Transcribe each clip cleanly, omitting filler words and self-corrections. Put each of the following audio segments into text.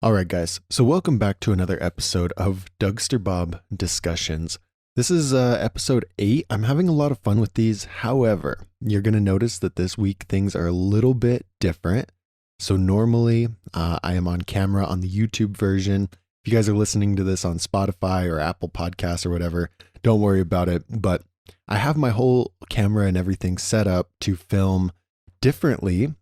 All right, guys. So welcome back to another episode of Dougsterbob Discussions. This is episode 8. I'm having a lot of fun with these. However, you're going to notice that this week things are a little bit different. So normally I am on camera on the YouTube version. If you guys are listening to this on Spotify or Apple Podcasts or whatever, don't worry about it. But I have my whole camera and everything set up to film differently.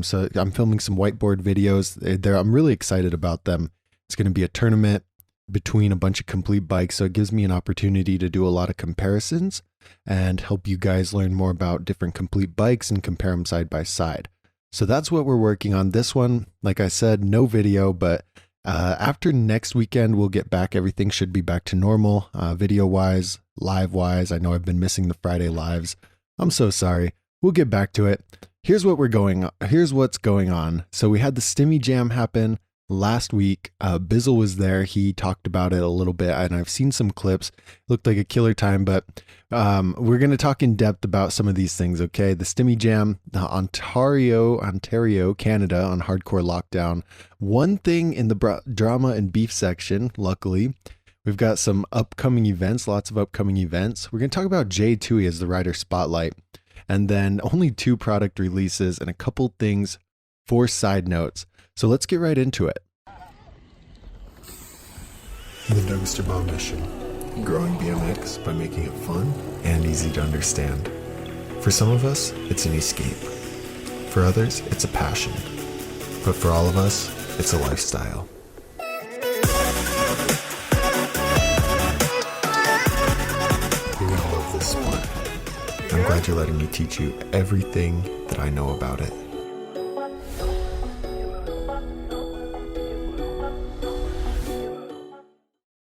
So I'm filming some whiteboard videos. I'm really excited about them. It's going to be a tournament between a bunch of complete bikes. So it gives me an opportunity to do a lot of comparisons and help you guys learn more about different complete bikes and compare them side by side. So that's what we're working on. This one, like I said, no video, but after next weekend, we'll get back. Everything should be back to normal, video wise, live wise. I know I've been missing the Friday lives. I'm so sorry. We'll get back to it. Here's what's going on. So we had the Stimmy Jam happen last week. Bizzle was there. He talked about it a little bit, and I've seen some clips. It looked like a killer time, but we're going to talk in depth about some of these things, okay? The Stimmy Jam, the Ontario, Canada on hardcore lockdown. One thing in the drama and beef section, luckily, we've got some upcoming events, lots of upcoming events. We're going to talk about Jaie Toohey as the rider spotlight. And then only 2 product releases and a couple things for side notes. So let's get right into it. The Dougsterbob mission. Growing BMX by making it fun and easy to understand. For some of us, it's an escape. For others, it's a passion. But for all of us, it's a lifestyle. You're gonna love this sport. I'm glad you're letting me teach you everything that I know about it.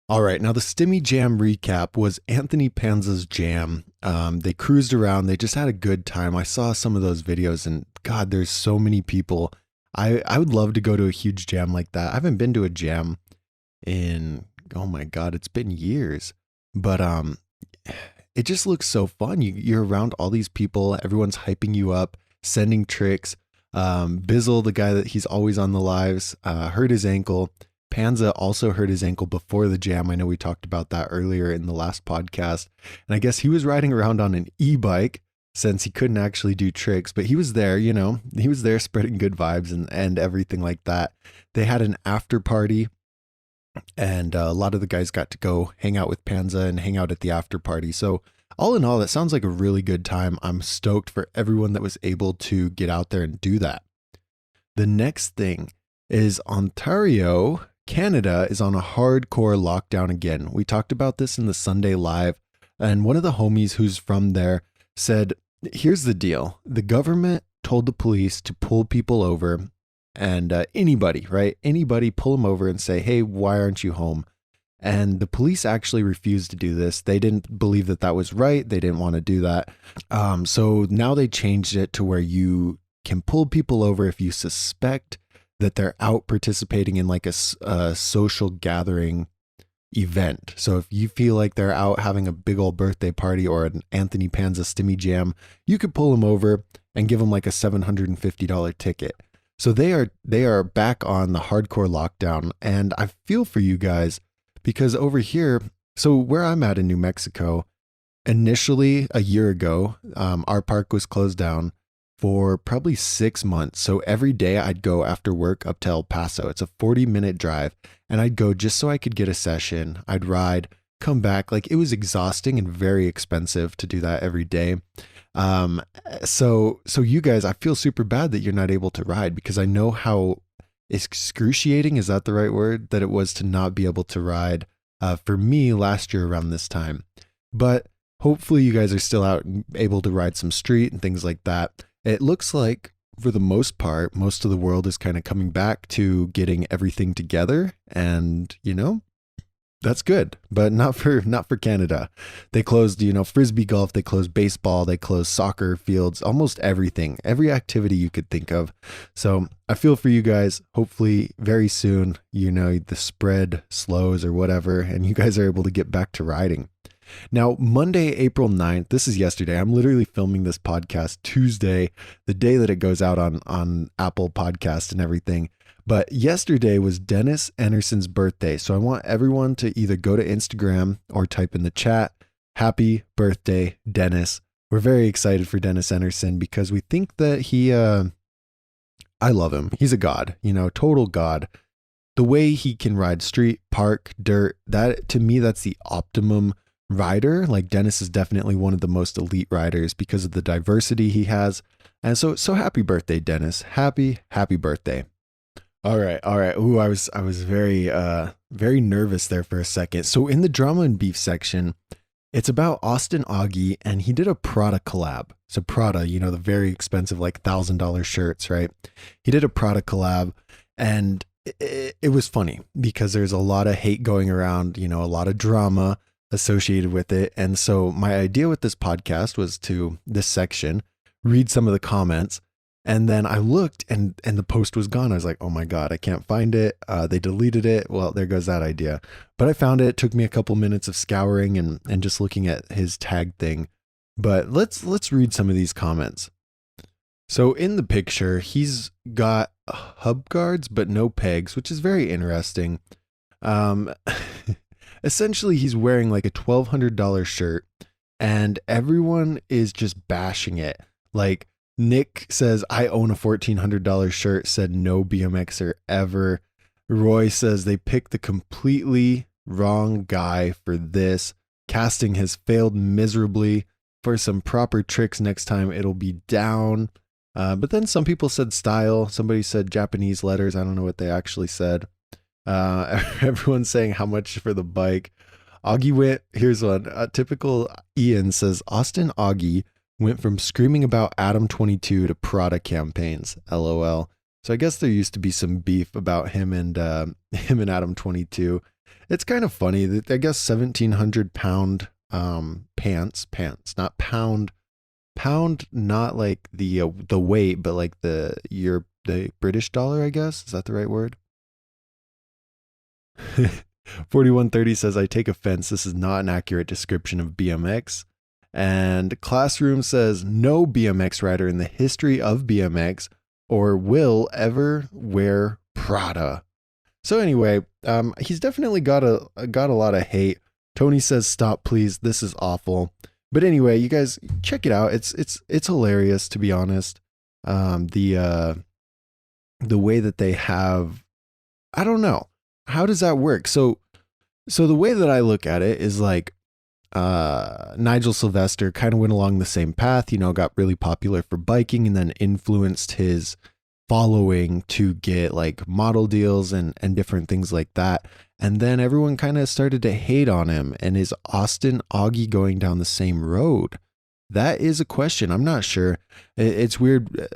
All right, now the Stimmy Jam Recap was Anthony Panza's jam. They cruised around. They just had a good time. I saw some of those videos and God, there's so many people. I would love to go to a huge jam like that. I haven't been to a jam in, oh my God, it's been years. But it just looks so fun. You're around all these people. Everyone's hyping you up, sending tricks. Bizzle, the guy that he's always on the lives, hurt his ankle. Panza also hurt his ankle before the jam. I know we talked about that earlier in the last podcast. And I guess he was riding around on an e-bike since he couldn't actually do tricks, but he was there, he was there spreading good vibes and everything like that. They had an after party. And a lot of the guys got to go hang out with Panza and hang out at the after party. So all in all, that sounds like a really good time. I'm stoked for everyone that was able to get out there and do that. The next thing is Ontario, Canada is on a hardcore lockdown again. We talked about this in the Sunday live, and one of the homies who's from there said, here's the deal. The government told the police to pull people over. And anybody pull them over and say, hey, why aren't you home? And the police actually refused to do this. They didn't believe that that was right. They didn't want to do that. So now they changed it to where you can pull people over if you suspect that they're out participating in like a social gathering event. So if you feel like they're out having a big old birthday party or an Anthony Panza Stimmy Jam, you could pull them over and give them like a $750 ticket. So they are back on the hardcore lockdown, and I feel for you guys because over here, so where I'm at in New Mexico, initially a year ago, our park was closed down for probably 6 months. So every day I'd go after work up to El Paso. It's a 40-minute drive, and I'd go just so I could get a session. I'd ride, come back. Like it was exhausting and very expensive to do that every day. So you guys, I feel super bad that you're not able to ride because I know how excruciating, is that the right word, that it was to not be able to ride, for me last year around this time. But hopefully you guys are still out and able to ride some street and things like that. It looks like for the most part, most of the world is kind of coming back to getting everything together, and that's good, but not for Canada. They closed, frisbee golf, they closed baseball, they closed soccer fields, almost everything, every activity you could think of. So I feel for you guys. Hopefully very soon, the spread slows or whatever, and you guys are able to get back to riding. Now, Monday, April 9th, this is yesterday. I'm literally filming this podcast Tuesday, the day that it goes out on Apple Podcast and everything. But yesterday was Denis Enarsons' birthday. So I want everyone to either go to Instagram or type in the chat, happy birthday, Denis. We're very excited for Denis Enarson because we think that I love him. He's a god, total god. The way he can ride street, park, dirt, that to me, that's the optimum rider. Like Denis is definitely one of the most elite riders because of the diversity he has. And so happy birthday, Denis. Happy birthday. All right. Ooh, I was very nervous there for a second. So in the drama and beef section, it's about Austin Augie, and he did a Prada collab. So Prada, the very expensive, like $1,000 shirts, right? He did a Prada collab, and it was funny because there's a lot of hate going around, a lot of drama associated with it. And so my idea with this podcast was to this section, read some of the comments. And then I looked and the post was gone. I was like, oh my God, I can't find it. They deleted it. Well, there goes that idea. But I found it. It took me a couple minutes of scouring and just looking at his tag thing. But let's read some of these comments. So in the picture, he's got hub guards, but no pegs, which is very interesting. Essentially, he's wearing like a $1,200 shirt and everyone is just bashing it. Like, Nick says, I own a $1,400 shirt, said no BMXer ever. Roy says they picked the completely wrong guy for this. Casting has failed miserably. For some proper tricks next time, it'll be down. But then some people said style. Somebody said Japanese letters. I don't know what they actually said. Everyone's saying how much for the bike. Augie went, here's one. Typical Ian says, Austin Augie went from screaming about Adam 22 to Prada campaigns. LOL. So I guess there used to be some beef about him and Adam 22. It's kind of funny that I guess 1,700 pound pants, not pound, not like the weight, but like the British dollar, I guess. Is that the right word? 4130 says, I take offense. This is not an accurate description of BMX. And Classroom says, no BMX rider in the history of BMX or will ever wear Prada. So anyway, he's definitely got a lot of hate. Tony says, stop, please. This is awful. But anyway, you guys check it out. It's hilarious, to be honest. The way that they have, I don't know. How does that work? So the way that I look at it is like, Nigel Sylvester kind of went along the same path, got really popular for biking and then influenced his following to get like model deals and different things like that. And then everyone kind of started to hate on him. And is Austin Augie going down the same road? That is a question. I'm not sure. It's weird.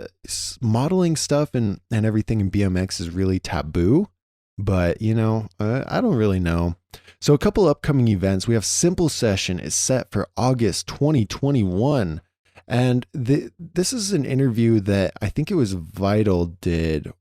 Modeling stuff and everything in BMX is really taboo. But, I don't really know. So a couple upcoming events. We have Simple Session is set for August 2021. And this is an interview that I think it was Vital did,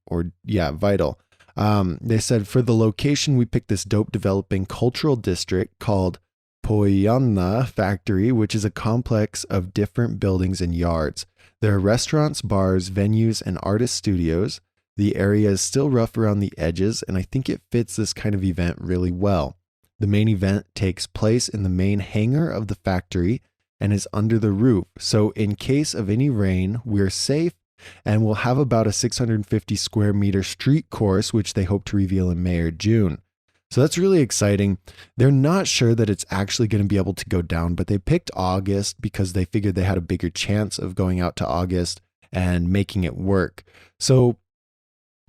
Vital. They said, for the location, we picked this dope developing cultural district called Poyanna Factory, which is a complex of different buildings and yards. There are restaurants, bars, venues, and artist studios. The area is still rough around the edges, and I think it fits this kind of event really well. The main event takes place in the main hangar of the factory and is under the roof. So in case of any rain, we're safe, and we'll have about a 650 square meter street course, which they hope to reveal in May or June. So that's really exciting. They're not sure that it's actually going to be able to go down, but they picked August because they figured they had a bigger chance of going out to August and making it work. So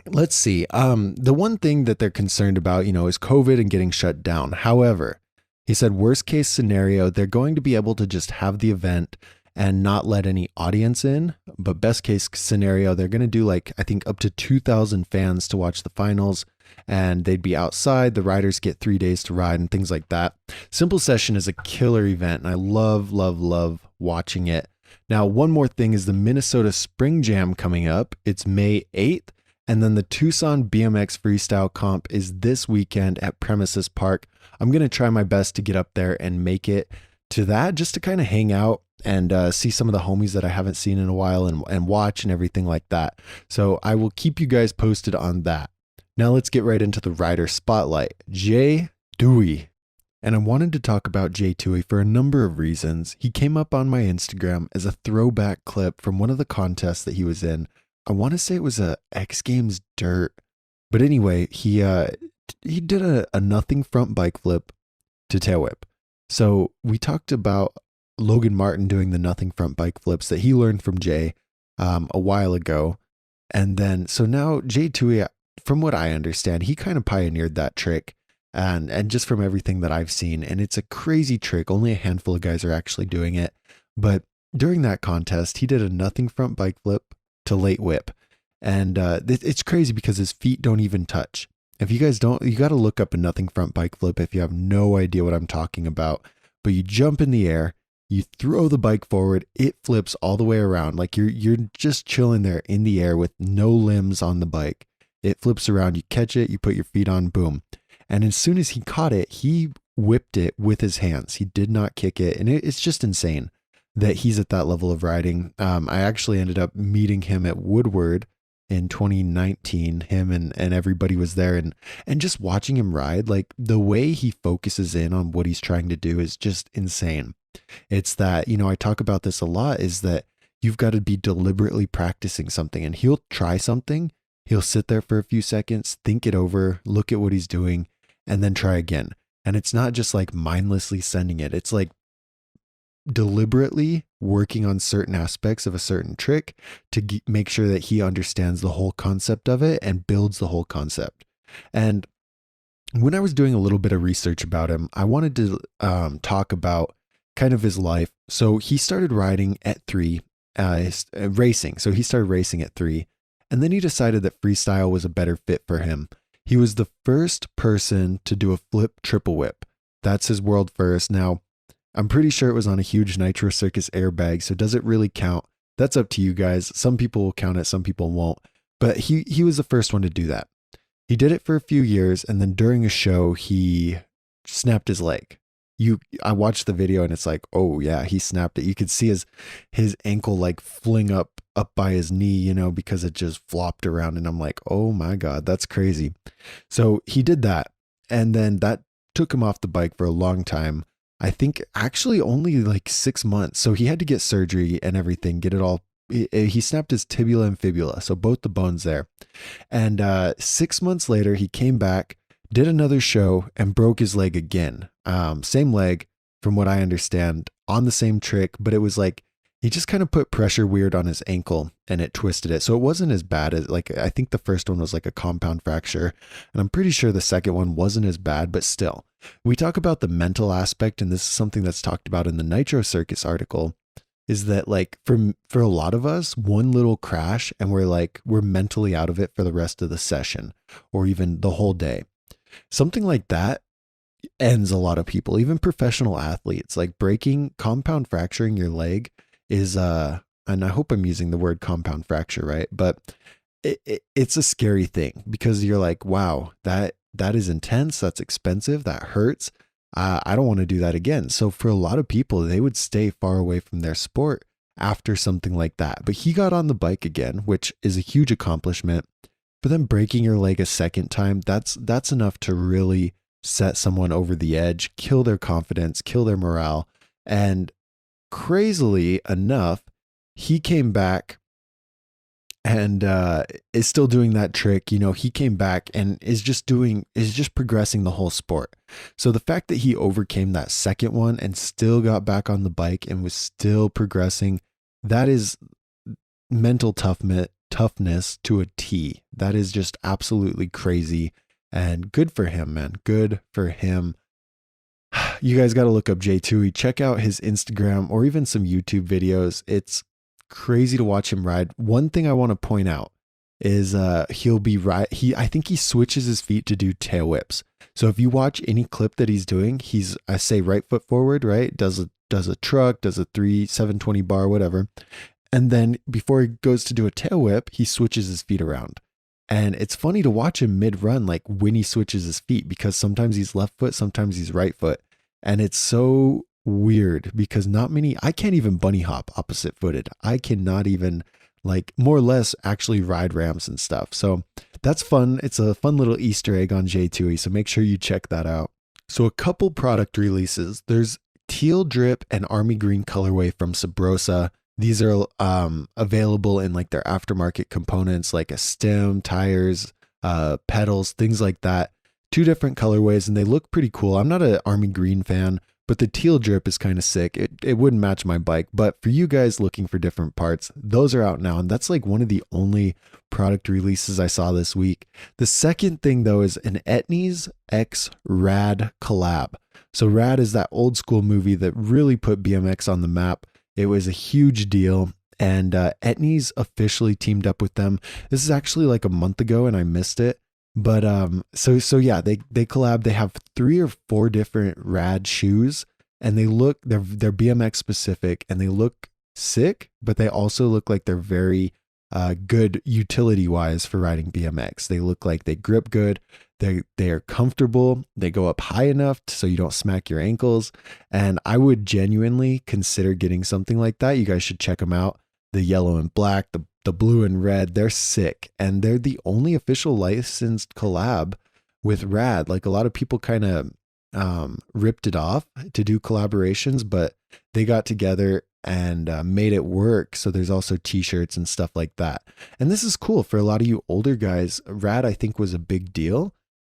let's see. The one thing that they're concerned about, is COVID and getting shut down. However, he said worst case scenario, they're going to be able to just have the event and not let any audience in. But best case scenario, they're going to do I think up to 2,000 fans to watch the finals, and they'd be outside. The riders get 3 days to ride and things like that. Simple Session is a killer event, and I love watching it. Now, one more thing is the Minnesota Spring Jam coming up. It's May 8th. And then the Tucson BMX Freestyle comp is this weekend at Premises Park. I'm going to try my best to get up there and make it to that, just to kind of hang out and see some of the homies that I haven't seen in a while and watch and everything like that. So I will keep you guys posted on that. Now let's get right into the rider spotlight. Jaie Toohey. And I wanted to talk about Jaie Toohey for a number of reasons. He came up on my Instagram as a throwback clip from one of the contests that he was in. I want to say it was a X Games Dirt. But anyway, he did a nothing front bike flip to tail whip. So we talked about Logan Martin doing the nothing front bike flips that he learned from Jaie a while ago. And then, so now Jaie Toohey, from what I understand, he kind of pioneered that trick. And just from everything that I've seen, and it's a crazy trick. Only a handful of guys are actually doing it. But during that contest, he did a nothing front bike flip to late whip. And it's crazy because his feet don't even touch. If you guys don't, you got to look up a nothing front bike flip if you have no idea what I'm talking about. But you jump in the air, you throw the bike forward, it flips all the way around. Like you're just chilling there in the air with no limbs on the bike. It flips around, you catch it, you put your feet on, boom. And as soon as he caught it, he whipped it with his hands. He did not kick it. And it's just insane that he's at that level of riding. I actually ended up meeting him at Woodward in 2019. Him and everybody was there. And just watching him ride, like the way he focuses in on what he's trying to do is just insane. It's that, I talk about this a lot, is that you've got to be deliberately practicing something. And he'll try something. He'll sit there for a few seconds, think it over, look at what he's doing, and then try again. And it's not just like mindlessly sending it. It's like deliberately working on certain aspects of a certain trick to make sure that he understands the whole concept of it and builds the whole concept. And when I was doing a little bit of research about him, I wanted to talk about kind of his life. So he started riding at 3, racing. So he started racing at 3. And then he decided that freestyle was a better fit for him. He was the first person to do a flip triple whip. That's his world first. Now, I'm pretty sure it was on a huge Nitro Circus airbag, so does it really count? That's up to you guys. Some people will count it, some people won't. But he was the first one to do that. He did it for a few years, and then during a show, he snapped his leg. I watched the video and it's like, oh yeah, he snapped it. You could see his ankle like fling up by his knee, because it just flopped around. And I'm like, oh my God, that's crazy. So he did that. And then that took him off the bike for a long time. I think actually only like 6 months. So he had to get surgery and everything, get it all. He snapped his tibia and fibula. So both the bones there. And 6 months later, he came back, did another show and broke his leg again. Same leg from what I understand, on the same trick, but it was like, he just kind of put pressure weird on his ankle and it twisted it. So it wasn't as bad as I think the first one was like a compound fracture. And I'm pretty sure the second one wasn't as bad, but still we talk about the mental aspect. And this is something that's talked about in the Nitro Circus article, is that like for a lot of us, one little crash and we're mentally out of it for the rest of the session or even the whole day. Something like that ends a lot of people, even professional athletes. Like compound fracturing your leg is and I hope I'm using the word compound fracture right, but it's a scary thing because you're like, wow, that is intense, that's expensive, that hurts. I don't want to do that again. So for a lot of people, they would stay far away from their sport after something like that. But he got on the bike again, which is a huge accomplishment. But then breaking your leg a second time, that's enough to really set someone over the edge, kill their confidence, kill their morale. And crazily enough, he came back and is still doing that trick. He came back and is just progressing the whole sport. So the fact that he overcame that second one and still got back on the bike and was still progressing, that is mental toughness to a T. That is just absolutely crazy. And good for him, man. Good for him. You guys got to look up Jaie Toohey. Check out his Instagram or even some YouTube videos. It's crazy to watch him ride. One thing I want to point out is he'll be I think he switches his feet to do tail whips. So if you watch any clip that he's doing, I say right foot forward, right? Does a truck, does a 720 bar, whatever. And then before he goes to do a tail whip, he switches his feet around. And it's funny to watch him mid-run, like when he switches his feet, because sometimes he's left foot, sometimes he's right foot. And it's so weird because I can't even bunny hop opposite footed. I cannot even like more or less actually ride ramps and stuff. So that's fun. It's a fun little Easter egg on Jaie Toohey. So make sure you check that out. So a couple product releases. There's Teal Drip and Army Green colorway from Subrosa. These are available in like their aftermarket components like a stem, tires, pedals, things like that. 2 different colorways and they look pretty cool. I'm not an Army Green fan, but the Teal Drip is kind of sick. It wouldn't match my bike, but for you guys looking for different parts, those are out now. And that's like one of the only product releases I saw this week. The second thing though is an Etnies X Rad collab. So Rad is that old school movie that really put BMX on the map. It was a huge deal. And Etnies officially teamed up with them. This is actually like a month ago and I missed it. But so yeah, they collab. They have 3 or 4 different rad shoes and they're BMX specific and they look sick, but they also look like they're very good utility wise for riding BMX. They look like they grip good. They are comfortable. They go up high enough so you don't smack your ankles. And I would genuinely consider getting something like that. You guys should check them out. The yellow and black, the blue and red, they're sick. And they're the only official licensed collab with Rad. Like a lot of people kind of ripped it off to do collaborations, but they got together and made it work. So there's also t-shirts and stuff like that. And this is cool for a lot of you older guys. Rad, I think, was a big deal.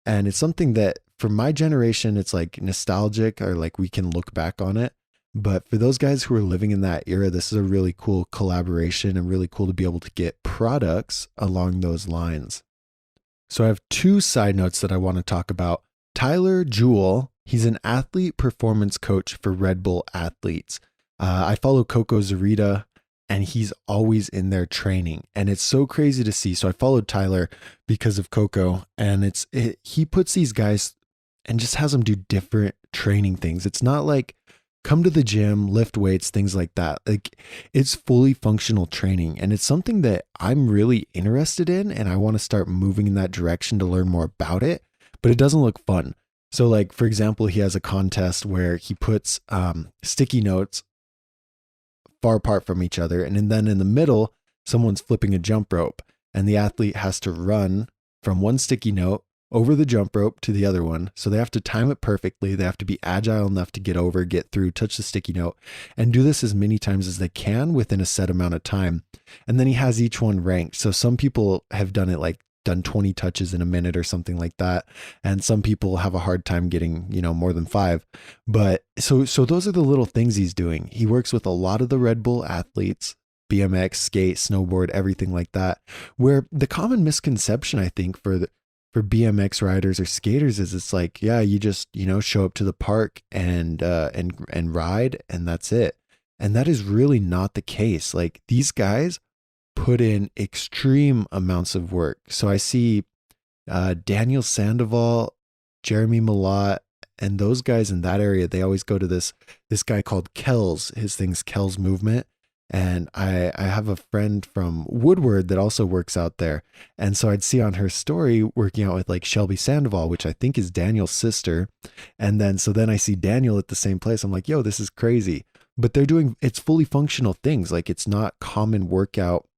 And it's something that for my generation, it's like nostalgic or like we can look back on it. But for those guys who are living in that era, this is a really cool collaboration and really cool to be able to get products along those lines. So I have 2 side notes that I want to talk about. Tyler Jewell, he's an athlete performance coach for Redbull athletes. I follow Coco Zarita and he's always in there training. And it's so crazy to see. So I followed Tyler because of Coco and he puts these guys and just has them do different training things. It's not like come to the gym, lift weights, things like that. Like it's fully functional training. And it's something that I'm really interested in. And I want to start moving in that direction to learn more about it, but it doesn't look fun. So like, for example, he has a contest where he puts sticky notes far apart from each other. And then in the middle, someone's flipping a jump rope and the athlete has to run from one sticky note over the jump rope to the other one. So they have to time it perfectly. They have to be agile enough to get over, get through, touch the sticky note, and do this as many times as they can within a set amount of time. And then he has each one ranked. So some people have done 20 touches in a minute or something like that. And some people have a hard time getting, more than 5. But so those are the little things he's doing. He works with a lot of the Redbull athletes, BMX, skate, snowboard, everything like that, where the common misconception, I think, for BMX riders or skaters is it's like, yeah, you just, show up to the park and ride and that's it. And that is really not the case. Like these guys put in extreme amounts of work. So I see Daniel Sandoval, Jeremy Malott, and those guys in that area, they always go to this guy called Kells. His thing's Kells Movement. And I have a friend from Woodward that also works out there. And so I'd see on her story working out with like Shelby Sandoval, which I think is Daniel's sister. And then I see Daniel at the same place. I'm like, yo, this is crazy. But it's fully functional things. Like it's not common workout,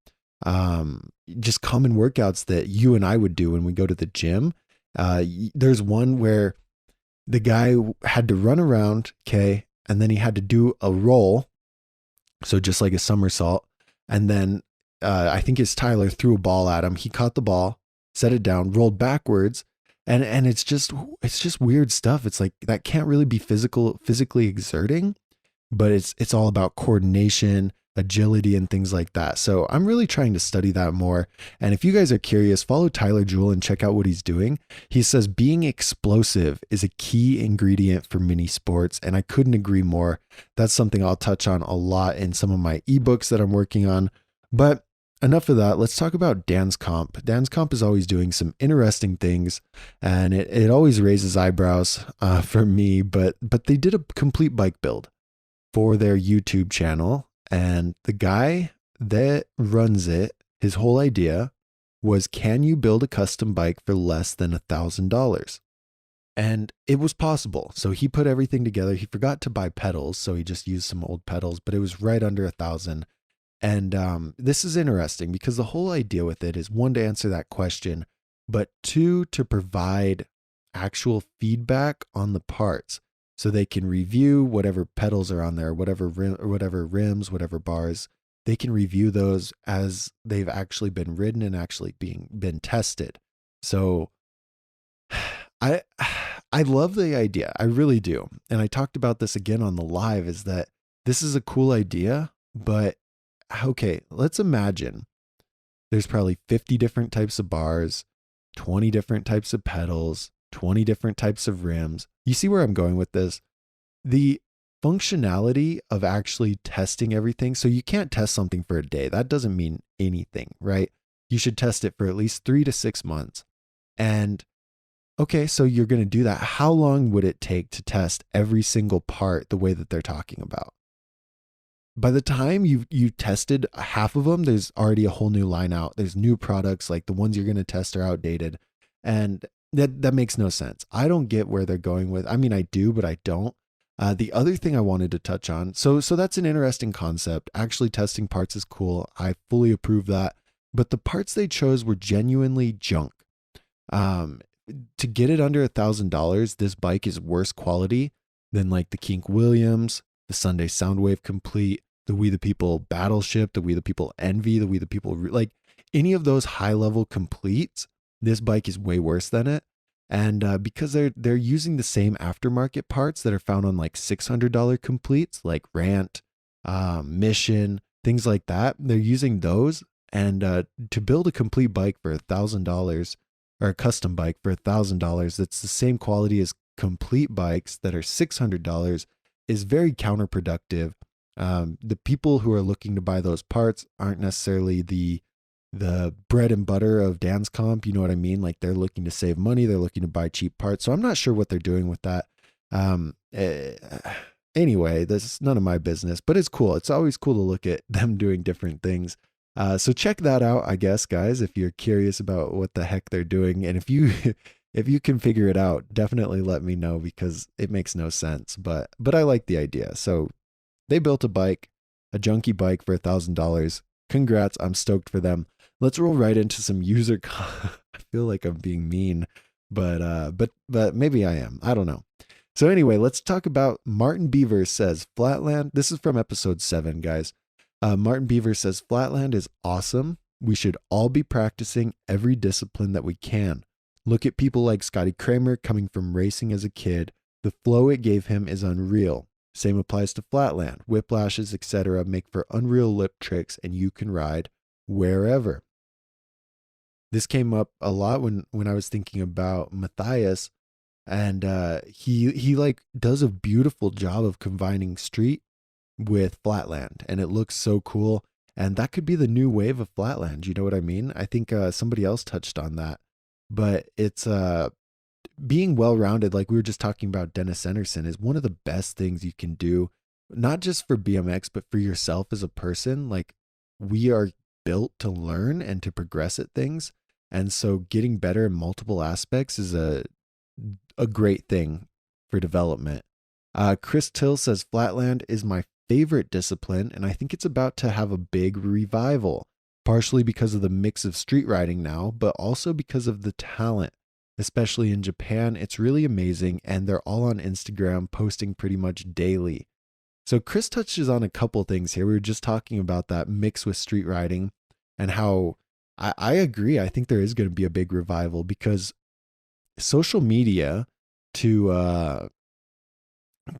just common workouts that you and I would do when we go to the gym. There's one where the guy had to run around, okay, and then he had to do a roll. So just like a somersault. And then I think it's Tyler threw a ball at him. He caught the ball, set it down, rolled backwards. And it's just weird stuff. It's like that can't really be physically exerting, but it's all about coordination, agility, and things like that. So I'm really trying to study that more. And if you guys are curious, follow Tyler Jewell and check out what he's doing. He says being explosive is a key ingredient for mini sports. And I couldn't agree more. That's something I'll touch on a lot in some of my ebooks that I'm working on. But enough of that. Let's talk about Danscomp. Danscomp is always doing some interesting things, and it always raises eyebrows for me. But they did a complete bike build for their YouTube channel. And the guy that runs it, his whole idea was, can you build a custom bike for less than $1,000? And it was possible. So he put everything together. He forgot to buy pedals, so he just used some old pedals, but it was right under 1,000. And this is interesting because the whole idea with it is, one, to answer that question, but two, to provide actual feedback on the parts so they can review whatever pedals are on there, whatever rims, whatever bars. They can review those as they've actually been ridden and actually been tested. So I love the idea. I really do. And I talked about this again on the live, is that this is a cool idea, but okay, let's imagine there's probably 50 different types of bars, 20 different types of pedals, 20 different types of rims. You see where I'm going with this? The functionality of actually testing everything. So you can't test something for a day. That doesn't mean anything, right? You should test it for at least 3 to 6 months. And okay, so you're going to do that. How long would it take to test every single part the way that they're talking about? By the time you tested half of them, there's already a whole new line out. There's new products, like the ones you're going to test are outdated. And that makes no sense. I don't get where they're going with. I mean, I do, but I don't. The other thing I wanted to touch on, so that's an interesting concept. Actually testing parts is cool. I fully approve that. But the parts they chose were genuinely junk. To get it under $1,000, this bike is worse quality than like the Kink Williams, the Sunday Soundwave Complete, the We the People Battleship, the We the People Envy, the We the People, like any of those high level completes. This bike is way worse than it. And because they're using the same aftermarket parts that are found on like $600 completes, like Rant, Mission, things like that, they're using those. And to build a complete bike for $1,000, or a custom bike for $1,000, that's the same quality as complete bikes that are $600, is very counterproductive. The people who are looking to buy those parts aren't necessarily the bread and butter of Danscomp. You know what I mean? Like, they're looking to save money. They're looking to buy cheap parts. So I'm not sure what they're doing with that. Anyway, this is none of my business, but it's cool. It's always cool to look at them doing different things. So check that out, I guess, guys, if you're curious about what the heck they're doing. And if you if you can figure it out, definitely let me know, because it makes no sense. But I like the idea. So they built a junky bike for $1,000. Congrats. I'm stoked for them. Let's roll right into some user. I feel like I'm being mean, but maybe I am. I don't know. So anyway, let's talk about Martin Beaver says Flatland. This is from episode 7, guys. Martin Beaver says Flatland is awesome. We should all be practicing every discipline that we can. Look at people like Scotty Kramer coming from racing as a kid. The flow it gave him is unreal. Same applies to Flatland. Whiplashes, etc. make for unreal lip tricks, and you can ride wherever. This came up a lot when I was thinking about Matthias, and he like does a beautiful job of combining street with Flatland, and it looks so cool. And that could be the new wave of Flatland. You know what I mean? I think somebody else touched on that, but it's being well-rounded. Like we were just talking about, Denis Enarsons is one of the best things you can do, not just for BMX, but for yourself as a person. Like, we are built to learn and to progress at things. And so getting better in multiple aspects is a great thing for development. Chris Till says Flatland is my favorite discipline, and I think it's about to have a big revival, partially because of the mix of street riding now, but also because of the talent, especially in Japan. It's really amazing, and they're all on Instagram posting pretty much daily. So Chris touches on a couple things here. We were just talking about that mix with street riding and how I agree. I think there is going to be a big revival, because social media, to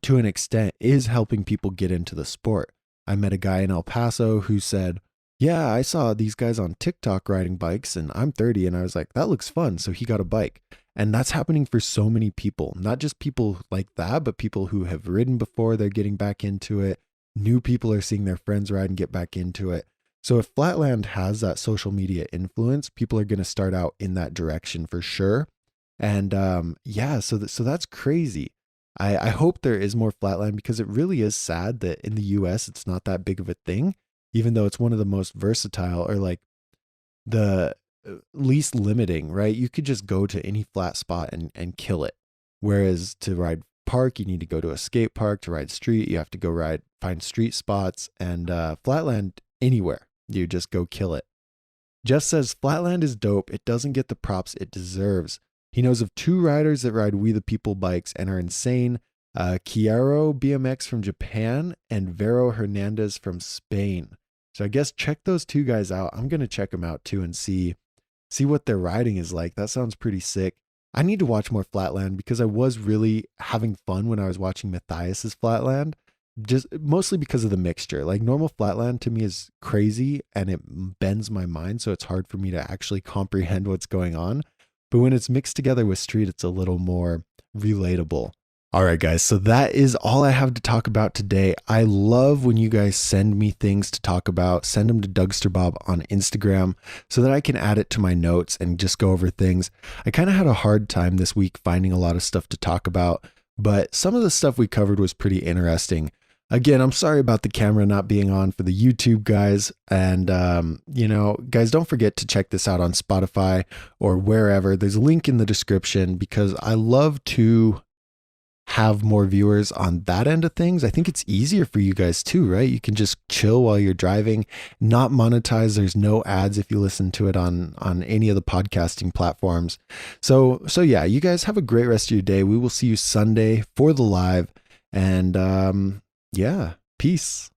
an extent, is helping people get into the sport. I met a guy in El Paso who said, yeah, I saw these guys on TikTok riding bikes, and I'm 30. And I was like, that looks fun. So he got a bike. And that's happening for so many people, not just people like that, but people who have ridden before, they're getting back into it. New people are seeing their friends ride and get back into it. So if Flatland has that social media influence, people are going to start out in that direction for sure. And so that's crazy. I hope there is more Flatland, because it really is sad that in the US it's not that big of a thing, even though it's one of the most versatile, or like the least limiting, right? You could just go to any flat spot and kill it. Whereas to ride park, you need to go to a skate park. To ride street, you have to go find street spots. And Flatland anywhere. You just go kill it. Jeff says, Flatland is dope. It doesn't get the props it deserves. He knows of 2 riders that ride We the People bikes and are insane. Chiaro BMX from Japan and Vero Hernandez from Spain. So I guess check those 2 guys out. I'm going to check them out too and see what their riding is like. That sounds pretty sick. I need to watch more Flatland because I was really having fun when I was watching Matthias's Flatland. Just mostly because of the mixture. Like normal Flatland to me is crazy and it bends my mind, so it's hard for me to actually comprehend what's going on. But when it's mixed together with street, it's a little more relatable. All right, guys, so that is all I have to talk about today. I love when you guys send me things to talk about. Send them to Dougsterbob on Instagram so that I can add it to my notes and just go over things. I kind of had a hard time this week finding a lot of stuff to talk about, but some of the stuff we covered was pretty interesting. Again, I'm sorry about the camera not being on for the YouTube guys. And, guys, don't forget to check this out on Spotify or wherever. There's a link in the description because I love to have more viewers on that end of things. I think it's easier for you guys too, right? You can just chill while you're driving, not monetize. There's no ads if you listen to it on any of the podcasting platforms. So yeah, you guys have a great rest of your day. We will see you Sunday for the live, and yeah, peace.